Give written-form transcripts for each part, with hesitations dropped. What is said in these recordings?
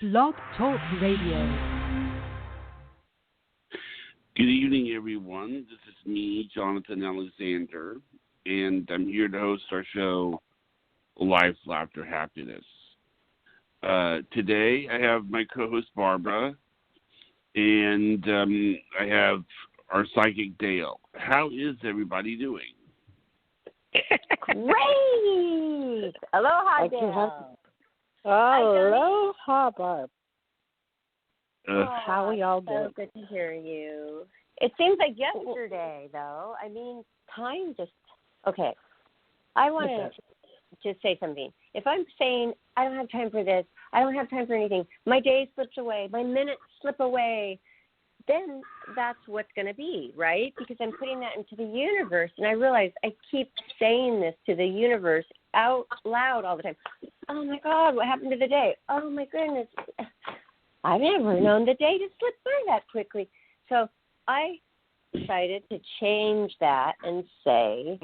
Blog Talk Radio. Good evening, everyone. This is me, Jonathan Alexander, and I'm here to host our show, Life, Laughter, Happiness. Today, I have my co-host, Barbara, and I have our psychic, Dayle. How is everybody doing? Great! Aloha, Dayle. Aloha, Barb. How are y'all doing? So good to hear you. It seems like yesterday, though. I mean, time just... Okay. I want to just say something. If I'm saying, I don't have time for this, I don't have time for anything, my day slips away, my minutes slip away, then that's what's going to be, right? Because I'm putting that into the universe, and I realize I keep saying this to the universe out loud all the time. Oh, my God, what happened to the day? Oh, my goodness. I've never known the day to slip by that quickly. So I decided to change that and say,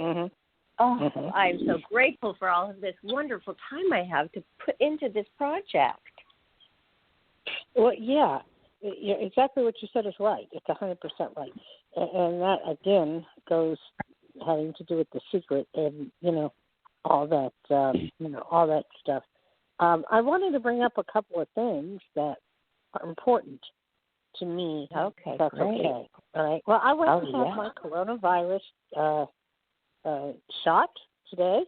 I'm so grateful for all of this wonderful time I have to put into this project. Well, yeah, exactly what you said is right. It's 100% right. And that, again, goes having to do with the secret and, all that, all that stuff. I wanted to bring up a couple of things that are important to me. Okay, that's great. Okay. All right. Well, I went to have my coronavirus shot today,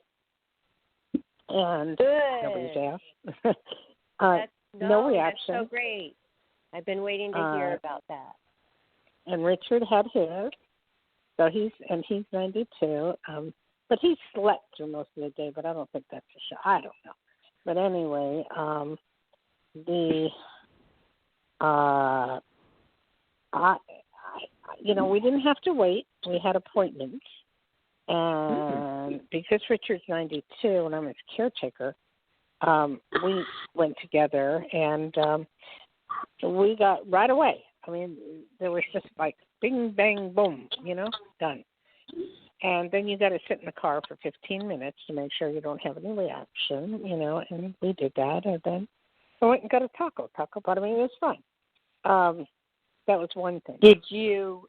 and nobody's asked. No reaction. That's so great. I've been waiting to hear about that. And Richard had his, so he's 92. But he slept through most of the day. But I don't think that's a shot. I don't know. But anyway, we didn't have to wait. We had appointments. And because Richard's 92 and I'm his caretaker, we went together and we got right away. I mean, there was just like bing, bang, boom, done. And then you got to sit in the car for 15 minutes to make sure you don't have any reaction, and we did that. And then I went and got a taco part. I mean, it was fun. That was one thing. Did you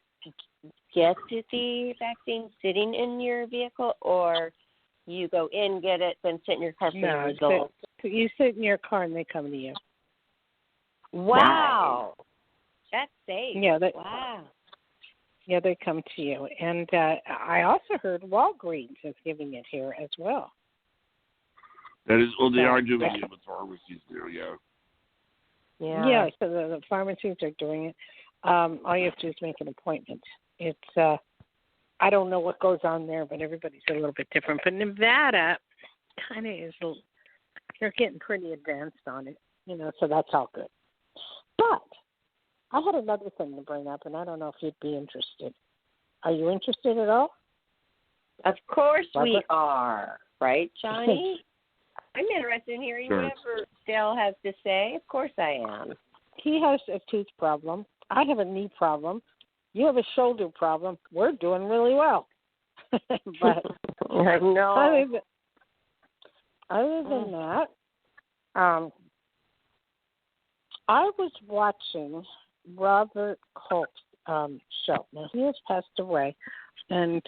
get the vaccine sitting in your vehicle, or you go in, get it, then sit in your car for the results? You sit in your car and they come to you. Wow. That's safe. Yeah. Wow. Yeah, they come to you. And I also heard Walgreens is giving it here as well. That is, they are doing it with pharmacies now, Yeah, so the pharmacies are doing it. All you have to do is make an appointment. It's, I don't know what goes on there, but everybody's a little bit different. But Nevada kind of is, they're getting pretty advanced on it, so that's all good. But I had another thing to bring up, and I don't know if you'd be interested. Are you interested at all? Of course Barbara? We are. Right, Johnny? I'm interested in hearing whatever Dayle has to say. Of course I am. He has a tooth problem. I have a knee problem. You have a shoulder problem. We're doing really well. But I know. Other than that, I was watching Robert Culp's show. Now, he has passed away, and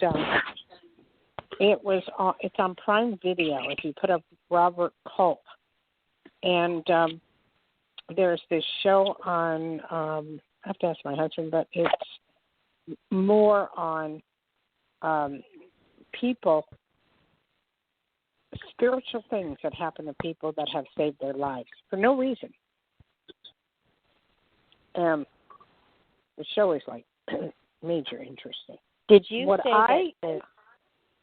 it's on Prime Video. If you put up Robert Culp, and there's this show on. I have to ask my husband, but it's more on people, spiritual things that happen to people that have saved their lives for no reason. The show is like major interesting. Did you say that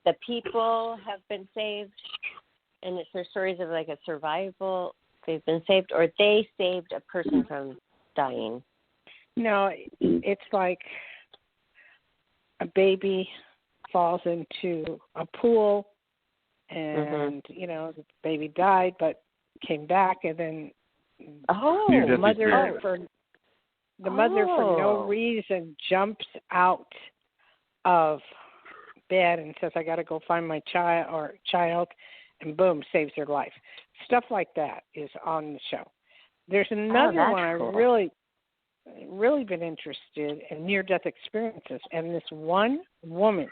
the people have been saved, and it's their stories of like a survival? They've been saved, or they saved a person from dying? No, it's like a baby falls into a pool, and the baby died, but came back, and then the mother for no reason jumps out of bed and says, "I got to go find my child," and boom, saves her life. Stuff like that is on the show. There's another that's one I cool. really been interested in near-death experiences, and this one woman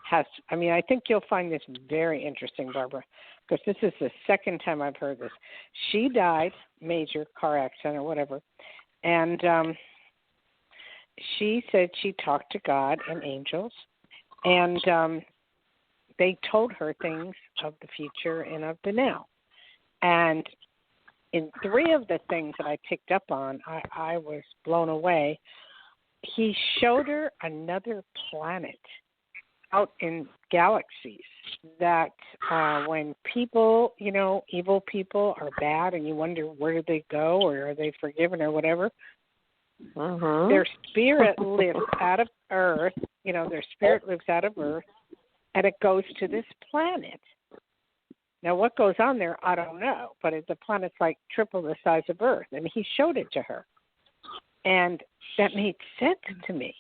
has, I think you'll find this very interesting, Barbara, because this is the second time I've heard this. She died, major car accident or whatever, and she said she talked to God and angels, and they told her things of the future and of the now. And in 3 of the things that I picked up on, I was blown away. He showed her another planet out in galaxies that when people, evil people are bad and you wonder where do they go or are they forgiven or whatever, their spirit lives out of Earth, their spirit lives out of Earth, and it goes to this planet. Now, what goes on there, I don't know, but the planet's like triple the size of Earth, and he showed it to her. And that made sense to me.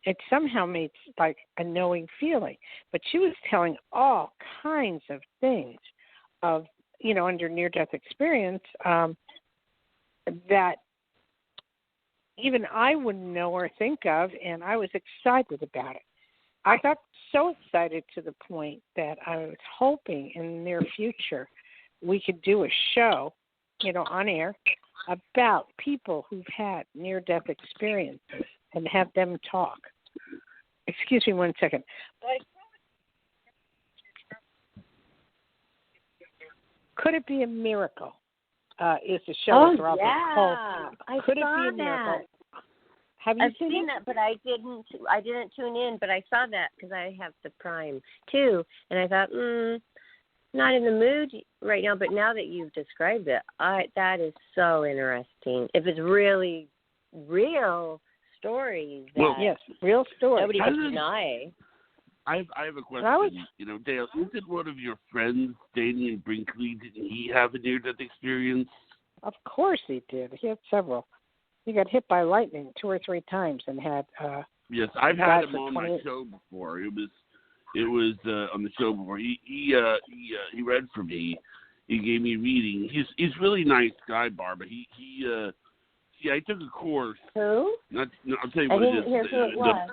It somehow made like a knowing feeling. But she was telling all kinds of things of, under near-death experience that even I wouldn't know or think of, and I was excited about it. I got so excited to the point that I was hoping in the near future we could do a show, on air about people who've had near-death experiences and have them talk. Excuse me one second. Could it be a miracle? Is the show with Robert Holt? Could it be a miracle? Have you seen that, but I didn't tune in, but I saw that because I have the Prime too, and I thought, not in the mood right now. But now that you've described it, that is so interesting. If it's really real stories, yes, real stories. Nobody can deny. I have a question. Dayle, isn't one of your friends, Daniel Brinkley, didn't he have a near-death experience? Of course he did. He had several. He got hit by lightning 2 or 3 times and had. Yes, I've had him on my show before. It was on the show before. He read for me. He gave me a reading. He's a really nice guy, Barbara. I took a course. Who? I'll tell you what it is. I didn't hear who it was.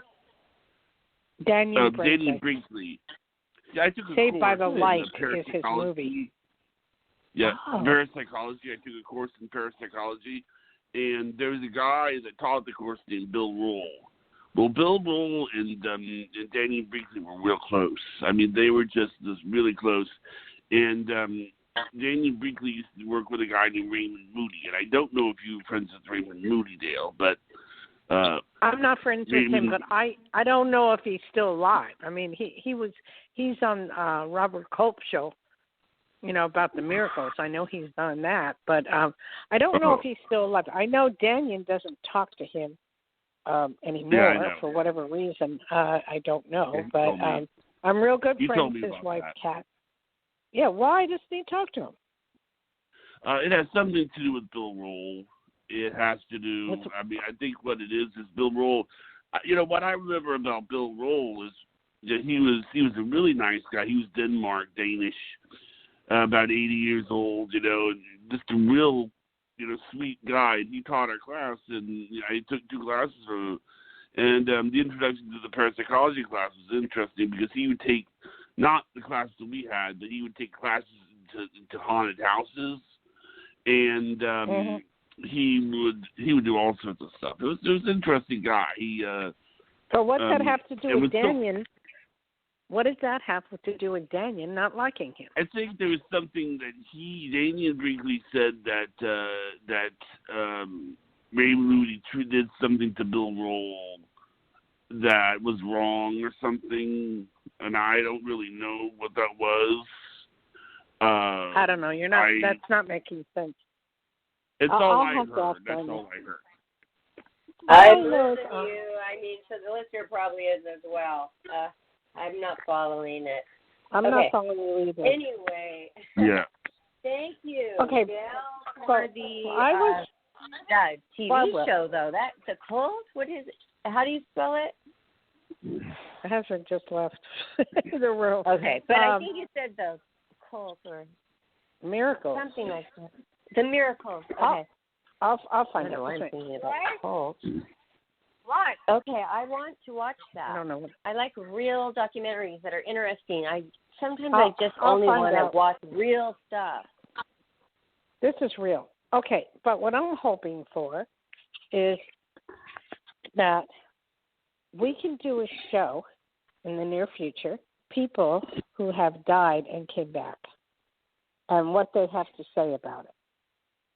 Daniel Brinkley. Yeah, I took a Saved course by the Light in is his movie. Yeah, parapsychology. I took a course in parapsychology. And there was a guy that taught the course named Bill Roll. Well, Bill Roll and Danny Brinkley were real close. They were just really close. And Danny Brinkley used to work with a guy named Raymond Moody. And I don't know if you're friends with Raymond Moody, Dayle, but... I'm not friends with him, but I don't know if he's still alive. He's on Robert Culp's show, about the miracles. I know he's done that, but I don't know if he's still alive. I know Daniel doesn't talk to him anymore for whatever reason. I don't know, but I'm real good friends with his wife, Kat. Yeah, why does he talk to him? It has something to do with Bill Roll. It has to do. I think what it is Bill Roll. What I remember about Bill Roll is that he was a really nice guy. He was Danish. About 80 years old, and just a real, sweet guy. And he taught our class, and I took 2 classes from him. And the introduction to the parapsychology class was interesting because he would take, not the classes that we had, but he would take classes into haunted houses, and he would do all sorts of stuff. It was an interesting guy. So what's that have to do with Daniel? What does that have to do with Daniel not liking him? I think there was something that Daniel Brinkley said that Ray Moody did something to Bill Roll that was wrong or something, and I don't really know what that was. I don't know. That's not making sense. It's all I heard. That's all I heard. I believe you. So the listener probably is as well. I'm not following it. I'm not following you either. Anyway. Yeah. Thank you. Okay. For the TV show, though. That's a cult? What is it? How do you spell it? My husband just left the room. Okay. But I think you said the cult or miracles. something like that. The miracles. Okay. I'll find I don't know why it. I'm thinking about cult. What? Okay, I want to watch that. I don't know. I like real documentaries that are interesting. Sometimes I'll I just find only want out. to watch real stuff. This is real. Okay, but what I'm hoping for is that we can do a show in the near future, people who have died and came back, and what they have to say about it.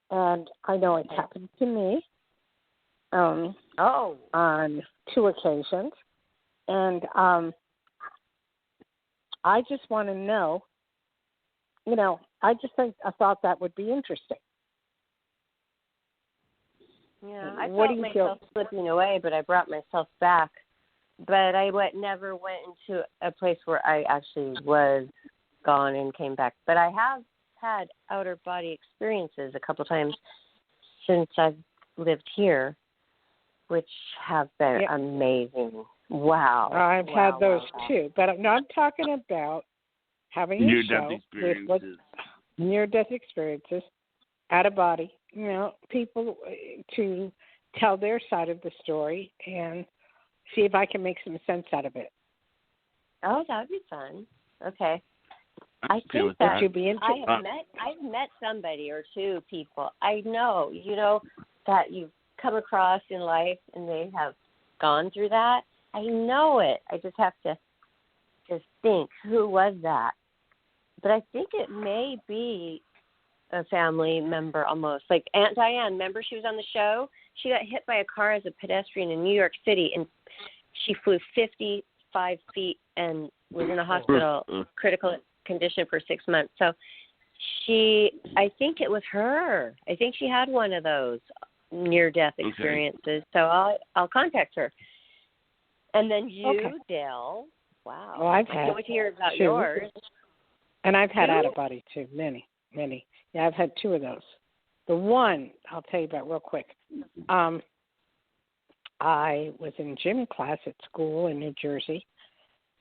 And I know it happened to me on 2 occasions, and I just want to know, I thought that would be interesting. Yeah, I What do felt you feel? myself slipping away, but I brought myself back. But I never went into a place where I actually was gone and came back. But I have had outer body experiences a couple times since I've lived here, which have been amazing. Wow. I've had those too, but I'm not talking about having a show with near-death experiences, out of body, people to tell their side of the story and see if I can make some sense out of it. Oh, that would be fun. Okay. I feel think that you'd be interested. I've met somebody or two people. I know, that you've come across in life and they have gone through that. I know it. I just have to just think, who was that? But I think it may be a family member almost. Like Aunt Diane, remember she was on the show? She got hit by a car as a pedestrian in New York City, and she flew 55 feet and was in a hospital, critical condition for 6 months. So I think it was her. I think she had one of those near-death experiences. So I'll contact her. And then you, Dayle. Wow. Well, I can't wait to hear about yours. And I've had out-of-body too, many. Yeah, I've had 2 of those. The one I'll tell you about real quick. I was in gym class at school in New Jersey,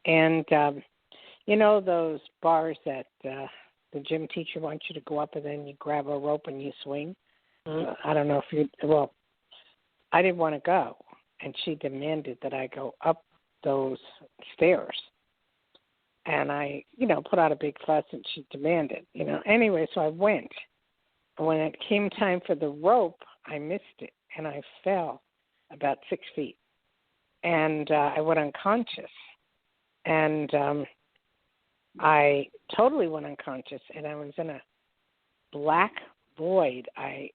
and those bars that the gym teacher wants you to go up and then you grab a rope and you swing? Mm-hmm. I don't know if I didn't want to go, and she demanded that I go up those stairs. And I, put out a big fuss, and she demanded, Anyway, so I went. And when it came time for the rope, I missed it, and I fell about 6 feet. And I went unconscious. And I totally went unconscious, and I was in a black void. I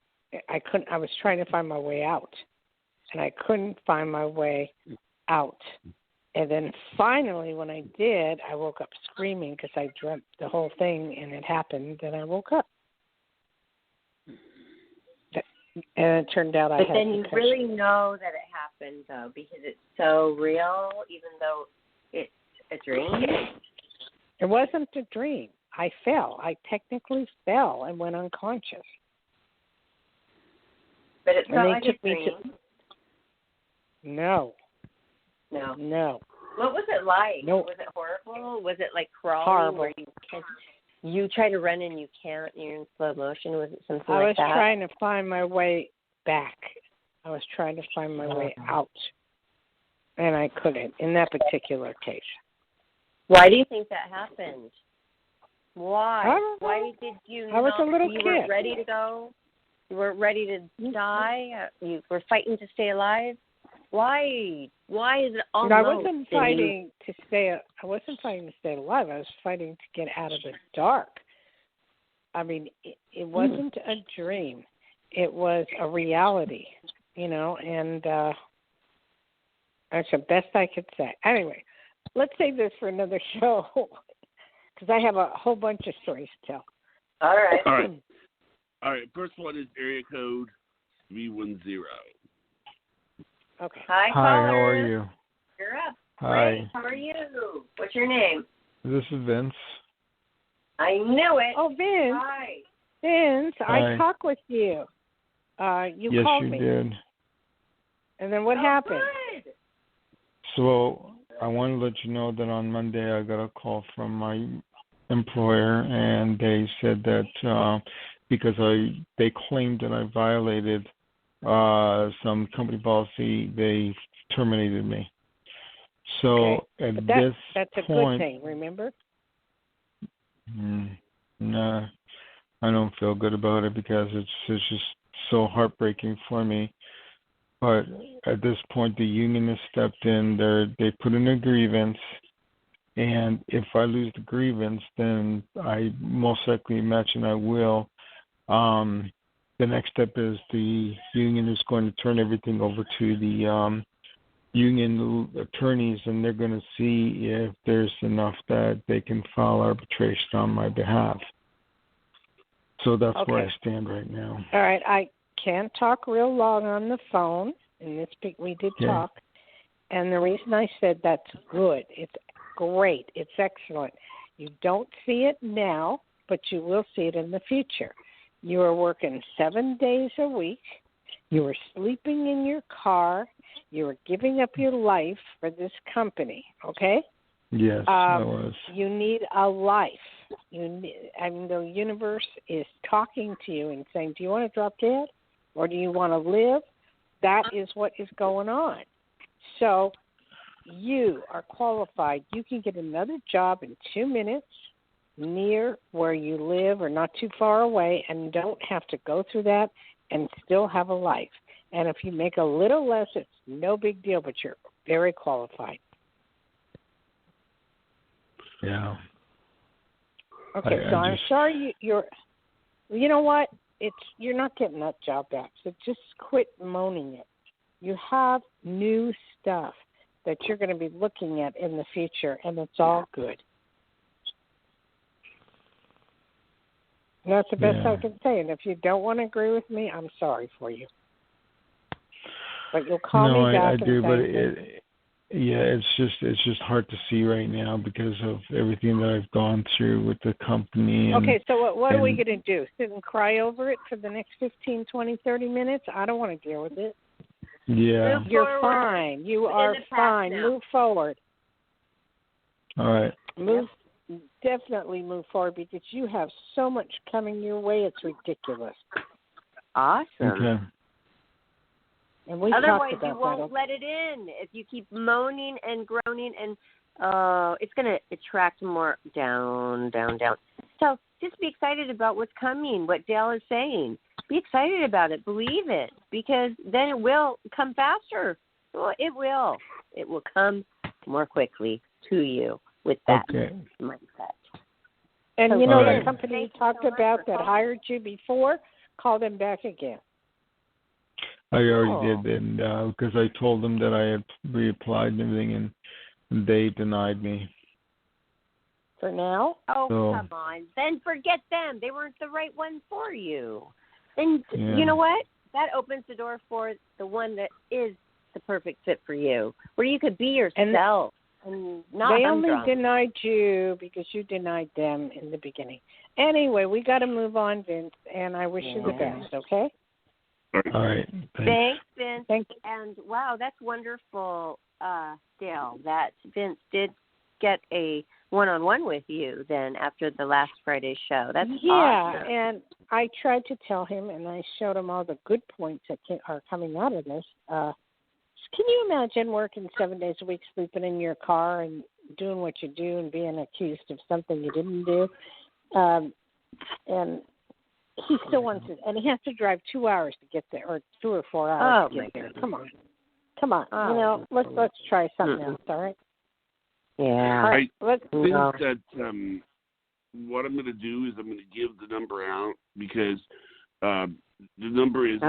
was trying to find my way out, and I couldn't find my way out. And then finally, when I did, I woke up screaming because I dreamt the whole thing, and it happened, and I woke up. And it turned out I had. But then you really know that it happened, though, because it's so real, even though it's a dream. It wasn't a dream. I fell. I technically fell and went unconscious. But it's not like a dream. No. What was it like? Nope. Was it horrible? Was it like crawling? Horrible. Where you try to run and you can't? You're in slow motion. Was it something like that? I was trying to find my way back. I was trying to find my way out, and I couldn't in that particular case. Why do you think that happened? Why? Why did you? I was a little kid. You weren't ready to go. You weren't ready to die. You were fighting to stay alive. Why? Why is it almost? I wasn't fighting to stay. I wasn't fighting to stay alive. I was fighting to get out of the dark. I mean, it wasn't a dream. It was a reality, and that's the best I could say. Anyway, let's save this for another show because I have a whole bunch of stories to tell. All right. All right. First one is area code 310. Okay. Hi, how are you? You're up. Hi. Great. How are you? What's your name? This is Vince. I knew it. Oh, Vince. Hi. Vince, Hi. I talked with you. You called me. Yes, you did. And then what happened? Good. So I want to let you know that on Monday I got a call from my employer, and they said that because they claimed that I violated some company policy, they terminated me. So okay. at that's a point, good thing, remember? Nah, I don't feel good about it because it's just so heartbreaking for me. But at this point, the union has stepped in. They put in a grievance, and if I lose the grievance, then I most likely imagine I will. The next step is the union is going to turn everything over to the union attorneys, and they're going to see if there's enough that they can file arbitration on my behalf. So that's where I stand right now. All right, I can't talk real long on the phone, and we did talk. And the reason I said that's good, it's great, it's excellent. You don't see it now, but you will see it in the future. You are working 7 days a week. You are sleeping in your car. You are giving up your life for this company, okay? Yes, I was. You need a life. The universe is talking to you and saying, do you want to drop dead or do you want to live? That is what is going on. So you are qualified. You can get another job in 2 minutes near where you live or not too far away and don't have to go through that and still have a life. And if you make a little less, it's no big deal, but you're very qualified. Yeah. Okay, so I'm sorry you're. You know what? You're not getting that job back. So just quit moaning it. You have new stuff that you're going to be looking at in the future, and it's all good. And that's the best I can say. And if you don't want to agree with me, I'm sorry for you. But you'll call me back and do, say, it's just hard to see right now because of everything that I've gone through with the company. And, okay, so what are we going to do? Sit and cry over it for the next 15, 20, 30 minutes? I don't want to deal with it. Yeah. You're fine. You are fine. Move forward. All right. Definitely move forward because you have so much coming your way. It's ridiculous. Awesome. Okay. And we otherwise, talked about you won't let it in. If you keep moaning and groaning, and it's going to attract more down. So just be excited about what's coming, what Dayle is saying. Be excited about it. Believe it, because then it will come faster. Well, it will. It will come more quickly to you with that mindset. And you know the company you talked about that hired you before, call them back again. I already did, and because I told them that I had reapplied and everything, and they denied me. For now? Oh, come on. Then forget them. They weren't the right one for you. And you know what? That opens the door for the one that is the perfect fit for you, where you could be yourself. And not they only denied you because you denied them in the beginning. Anyway, we got to move on, Vince, and I wish you the best, okay? All right. Thanks, Vince. Thank you. And, wow, that's wonderful, Dayle, that Vince did get a one-on-one with you then after the last Friday's show. That's awesome. And I tried to tell him, and I showed him all the good points that are coming out of this. Can you imagine working 7 days a week, sleeping in your car and doing what you do and being accused of something you didn't do? And he still wants it, and he has to drive 2 hours to get there, or 2 or 4 hours to get there. Come on. Oh. Let's try something else. All right. Yeah. All right. I think that what I'm going to do is I'm going to give the number out because the number is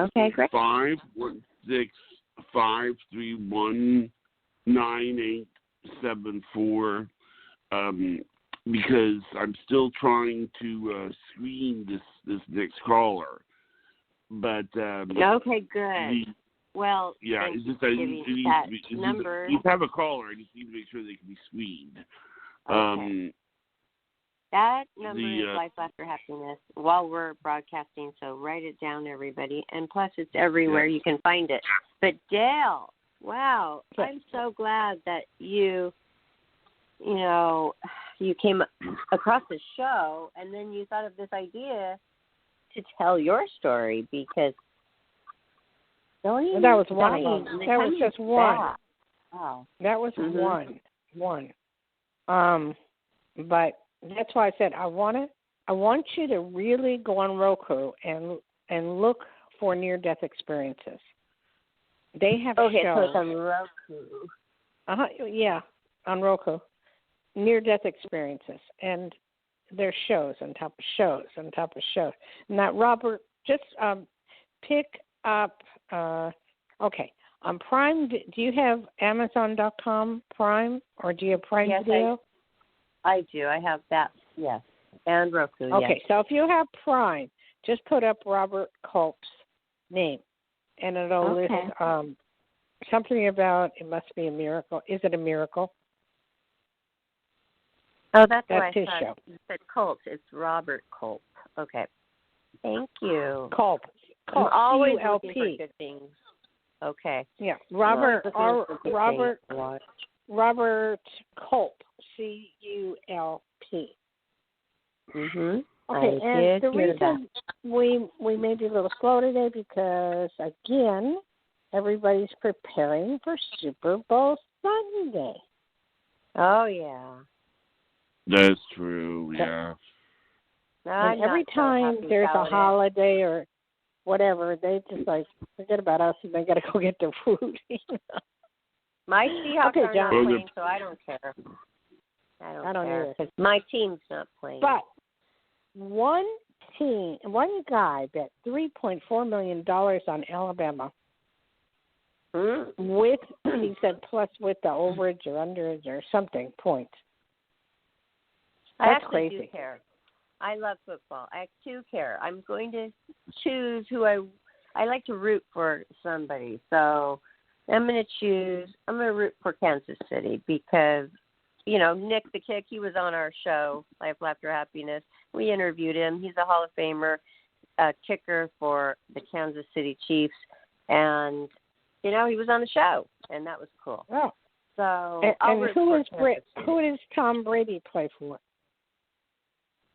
516-531-9874. Because I'm still trying to screen this next caller, but okay, good. it's just that number. You have a caller. I just need to make sure they can be screened. Okay. That number is Life After Happiness while we're broadcasting, so write it down, everybody. And plus, it's everywhere you can find it. But Dayle, wow, I'm so glad that you came across the show and then you thought of this idea to tell your story, because Really? That was one of them. That was just one. Wow. That was one. But that's why I said I want you to really go on Roku and look for near-death experiences. They have shows. Okay, so it's on Roku. Yeah, on Roku. Near-death experiences. And there's shows on top of shows on top of shows. Now, Robert, just pick up, okay, on Prime, do you have Amazon.com Prime, or do you have Prime Video? I do. I have that, yes. And Roku, yes. Okay, so if you have Prime, just put up Robert Culp's name, and it'll list something about it must be a miracle. Is it a miracle? Oh, that's his show. You said Culp. It's Robert Culp. Okay. Thank you. Culp. I'm always C-U-L-P. looking for good things. Okay. Yeah, Robert Culp. C-U-L-P. Mhm. Okay, and the reason we may be a little slow today because again, everybody's preparing for Super Bowl Sunday. Oh yeah. That's true, yeah. And every time there's a holiday or whatever, they just like forget about us and they got to go get their food. My Seahawks are not playing, so I don't care. I don't care because my team's not playing. But one guy bet $3.4 million on Alabama. With, he said, plus with the overage or underage or something points. That's crazy. Do care. I love football. I do care. I'm going to choose who I like to root for somebody. So I'm going to root for Kansas City because, you know, Nick the Kick, he was on our show, Life, Laughter, Happiness. We interviewed him. He's a Hall of Famer, kicker for the Kansas City Chiefs. And, you know, he was on the show, and that was cool. Oh. So, and who does Tom Brady play for?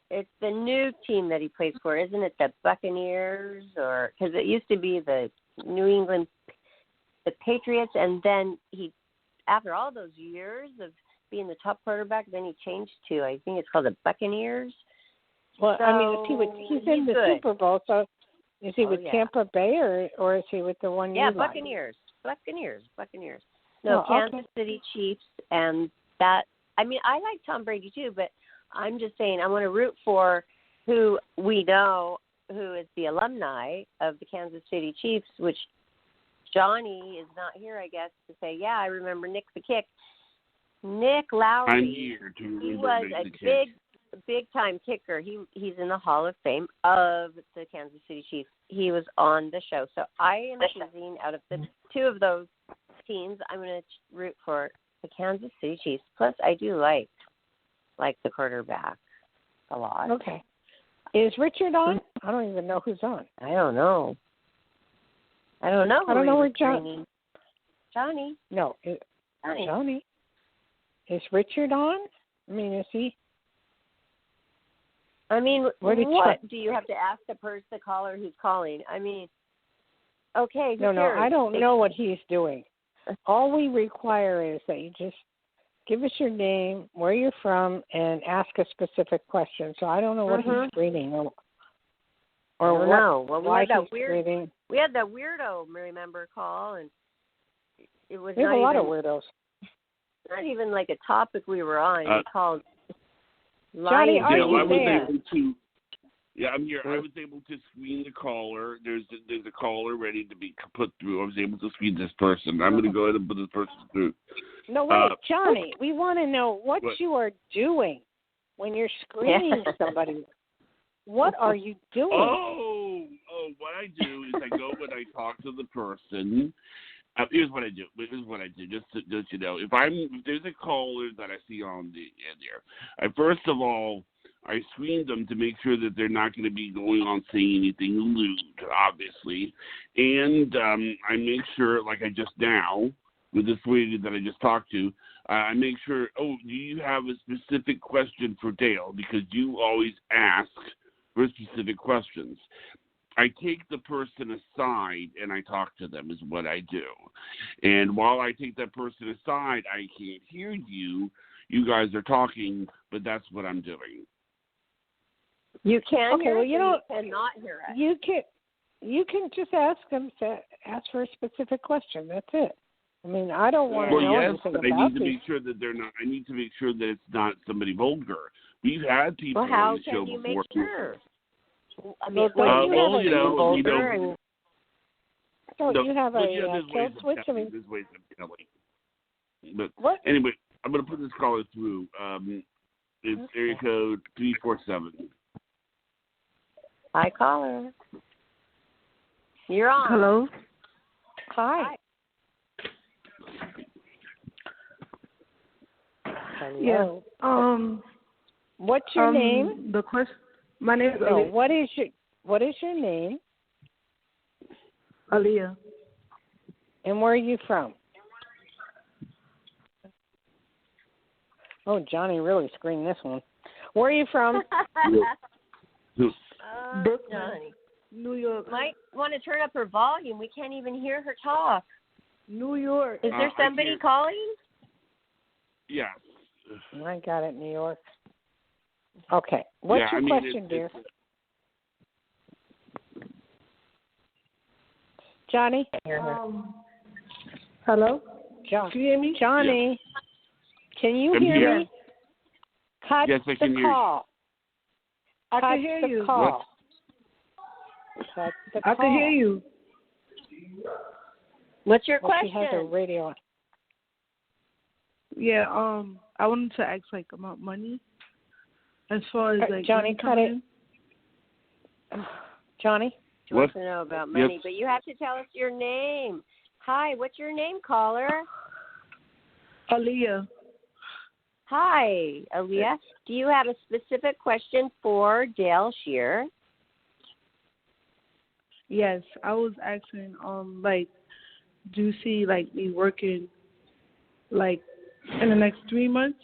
It's the new team that he plays for, isn't it? The Buccaneers, or because it used to be the New England, the Patriots, and then he, after all those years of being the top quarterback, then he changed to, I think it's called the Buccaneers. Well, so, I mean, he's in the good. Super Bowl, so is he with Tampa Bay or is he with the one? Yeah, Buccaneers. No, Kansas City Chiefs, and that. I mean, I like Tom Brady too, but I'm just saying I want to root for who we know who is the alumni of the Kansas City Chiefs, which Johnny is not here, I guess, to say, yeah, I remember Nick the Kick. Nick Lowry, I'm here to remember he was a big-time kicker. He's in the Hall of Fame of the Kansas City Chiefs. He was on the show. So I am choosing out of the two of those teams, I'm going to root for the Kansas City Chiefs. Plus, I do like the quarterback a lot. Okay. Is Richard on? I don't even know who's on. I don't know. I don't know where Johnny. No. Johnny. Is Richard on? I mean, is he? I mean, what do you have to ask the caller who's calling? I mean, okay. No, I don't know what he's doing. All we require is that you just give us your name, where you're from, and ask a specific question. So I don't know what he's screening or Well, why he's screening. We had that weirdo, remember, call, and it was we have a lot of weirdos. Not even like a topic we were on. He called. Johnny, are you there? I'm here. I was able to screen the caller. There's a caller ready to be put through. I was able to screen this person. I'm going to go ahead and put this person through. No, wait, Johnny, we want to know what you are doing when you're screening somebody. What are you doing? Oh, what I do is I go when I talk to the person. Here's what I do. Just you know, if there's a caller that I see on the there, first of all, I screen them to make sure that they're not going to be going on saying anything lewd, obviously, and I make sure, like I just now with this lady that I just talked to, I make sure. Oh, do you have a specific question for Dayle? Because you always ask for specific questions. I take the person aside and I talk to them is what I do. And while I take that person aside, I can't hear you. You guys are talking, but that's what I'm doing. You can Okay, hear well, us, you or don't- you cannot hear us. You can just ask them to ask for a specific question. That's it. I mean, I don't want to Well, know yes, anything but I about need to these. make sure that they're not. I need to make sure that it's not somebody vulgar. We've had people Well, how on the show can you before. make sure? I Well, mean, when don't you you have have a a- vulgar and Don't you have a there's kill ways of switch? I telling, mean, there's ways of telling. But what? anyway, I'm going to put this caller through. It's Okay. area code 347. hi, caller. You're on. Hello. Hi. Hello. Yeah. What's your name? The question. My name is No. Aaliyah. What is your name? Aaliyah. And where are you from? Oh, Johnny really screened this one. Where are you from? Brooklyn, Johnny. New York. Might want to turn up her volume. We can't even hear her talk. New York. Is there somebody calling? Yeah. I got it, New York. Okay. What's your question, dear? Johnny? Hello. John. Can you hear me? Johnny, can you I'm hear here. me? Cut Yes, I can the hear you. call. I Cut can hear the you. call. Cut the I call. can hear you. What's your Well, she question? has a radio on. Yeah. I wanted to ask about money. As far as Johnny, money cut coming it. Johnny? She wants to know about money, but you have to tell us your name. Hi, what's your name, caller? in. Aaliyah. Hi, Aaliyah. Do you have a specific question for Dayle Schear? Yes, I was asking. Do you see me working in the next 3 months?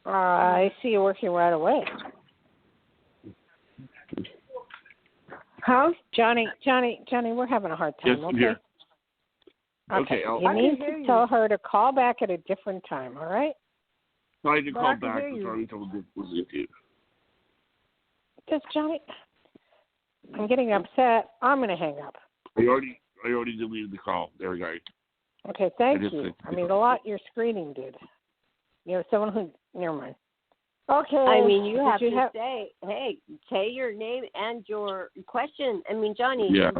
I see you working right away. How? Johnny, we're having a hard time, Yes, I'm okay? here. Okay, Okay, you I need can hear to you. tell her to call back at a different time, all right? Trying to But call I can back, hear but you. sorry to listening to you. Just, Johnny, I'm getting upset. I'm going to hang up. I already deleted the call. There we go. Okay, thank I just you. said- I mean, a lot your screening did. You're someone who, never mind. Okay. I mean, you have Did to say your name and your question. I mean, Johnny, Yeah.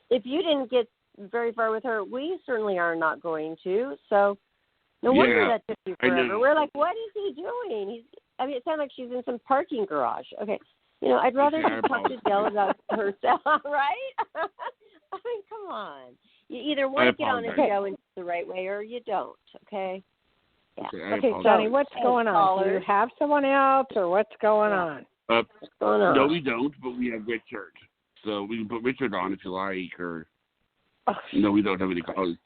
if you didn't get very far with her, we certainly are not going to. So no wonder Yeah, that took you I forever. know. We're like, what is he doing? It sounds like she's in some parking garage. Okay. I'd rather Okay, I just talk to Dayle about herself, right? I mean, come on. You either want to get on a apologize. show in the right way or you don't, okay? Yeah. Okay, I Okay, apologize. Johnny, what's Hey, going on? Do you caller. have someone else, or what's going on? What's going on? No, we don't, but we have Richard. So we can put Richard on if you like, or Oh, no, we don't have any callers.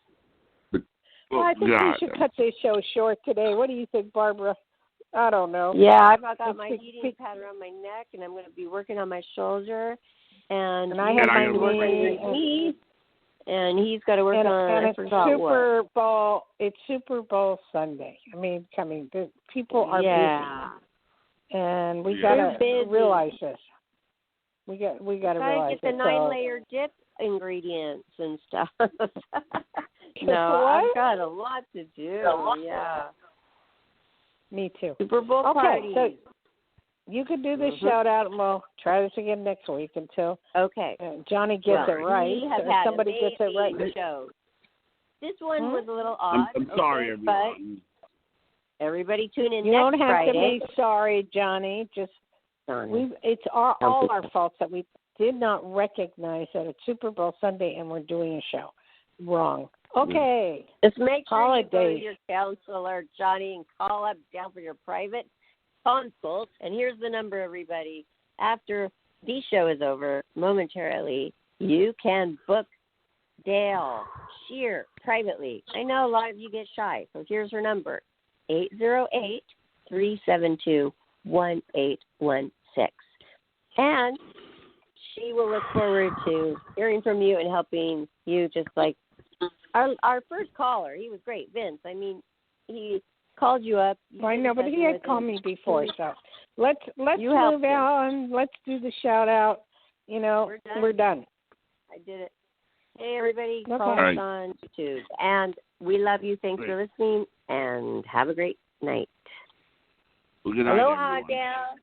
But, well, I think we should cut this show short today. What do you think, Barbara? I don't know. Yeah, I've got my Let's heating pad around my neck, and I'm going to be working on my shoulder. And I you have And I to gotta work work on your on- knee, and he's got to work and on, I it's forgot Super what. Bowl. It's Super Bowl Sunday. I mean, the people are Yeah. busy, and we Yeah. gotta They're busy. realize this. We gotta Gotta realize get the it. 9-layer dip ingredients and stuff. No, What? I've got a lot to do. Yeah. Me too. Super Bowl Okay, parties. so you could do this Mhm. shout out, and we'll try this again next week until Okay. Johnny gets it right. We have or had somebody gets it right. amazing shows. This one was a little I'm odd. sorry, okay, but everyone. everybody tune in You next don't have Friday. to be sorry, Johnny. Just it's all our faults that we did not recognize that it's Super Bowl Sunday and we're doing a show. Wrong. Okay. Just make sure you go to Holidays. your counselor, Johnny, and call up down for your private consult. And here's the number, everybody. After the show is over, momentarily, you can book Dayle Schear privately. I know a lot of you get shy, so here's her number, 808-372-1816. And she will look forward to hearing from you and helping you, just like our first caller. He was great, Vince. I mean, he called you up. I know, but he had called me before, so let's move on. Let's do the shout out. You know, we're done. I did it. Hey, everybody, Okay. call us on YouTube. And we love you. Thanks for listening, and have a great night. Well, good night, Aloha, everyone. Dayle.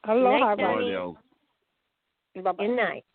Aloha, Good night, Dayle. Bye-bye. Good night.